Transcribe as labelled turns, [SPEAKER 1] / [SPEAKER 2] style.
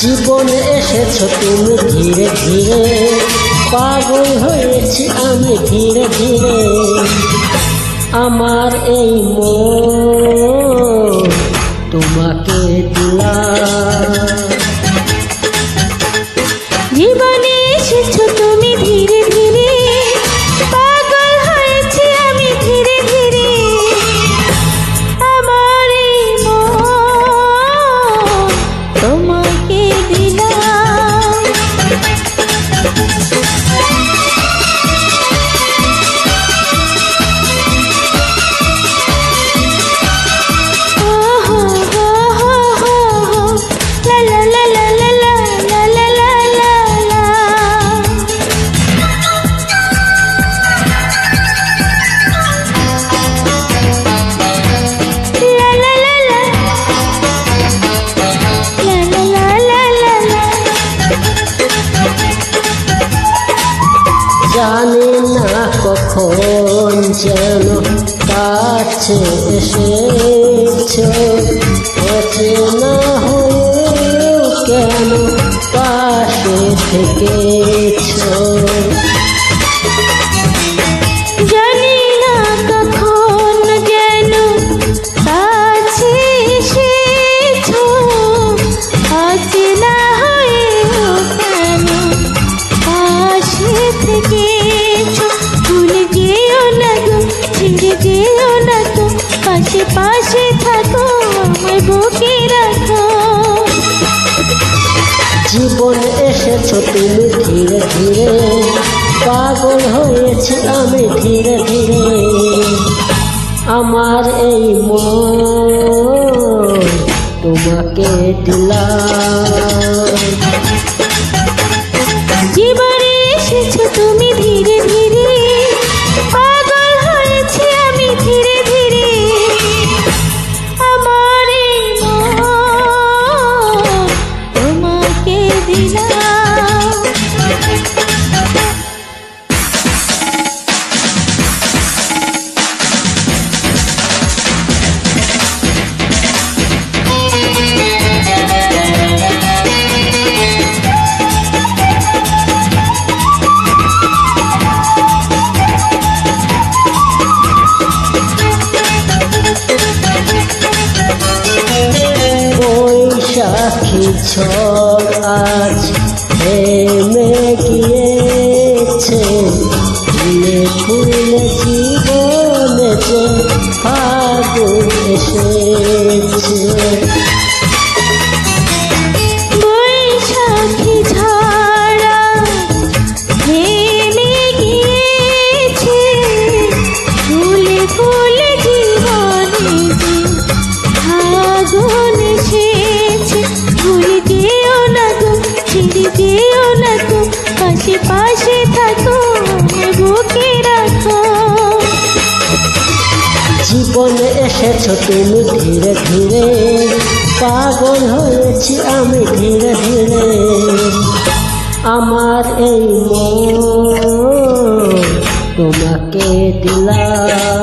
[SPEAKER 1] জীবনে এসেছো তুমি ধীরে ধীরে, পাগল হয়েছি আমি ধীরে ধীরে। আমার এই মন তোমাকে দিলাম।
[SPEAKER 2] জীবনে এসেছো তুমি ধীরে ধীরে, পাগল হয়েছি আমি ধীরে ধীরে। আমার এই মন তোমাকে দিলাম।
[SPEAKER 1] জানি না কখন যেন কাছে এসেছো, অচেনা হয়েও কেন পাশে থেকেছো।
[SPEAKER 2] জানি না কখন যেন কাছে এসেছো, অচেনা হয়েও কেন পাশে থেকেছো। ভুলে যেও না গো, ছেড়ে যেও না তো, পাশে পাশে থাকো, আমায় বুকে রাখো।
[SPEAKER 1] জীবনে এসেছো তুমি ধীরে ধীরে, পাগল হয়েছি আমি ধীরে ধীরে। আমার এই মন তোমাকে দিলাম।
[SPEAKER 2] জীবনে এসেছো তুমি ধীরে ধীরে, পাগল হয়েছি আমি ধীরে ধীরে। আমার এই মন তোমাকে দিলাম।
[SPEAKER 1] বৈশাখী ঝড় আজ থেমে গিয়েছে, ফুলে ফুলে জীবনে যে ফাগুন এসেছে।
[SPEAKER 2] বৈশাখী ঝড় থেমে গিয়েছে, ফুলে ফুলে জীবনে যে ফাগুন এসেছে। ভুলে যেও না গো, ছেড়ে যেও না তো, পাশে পাশে থাকো, আমায় বুকে রাখো।
[SPEAKER 1] জীবনে এসেছো তুমি ধীরে ধীরে, পাগল হয়েছি আমি ধীরে ধীরে। আমার এই মন তোমাকে দিলাম।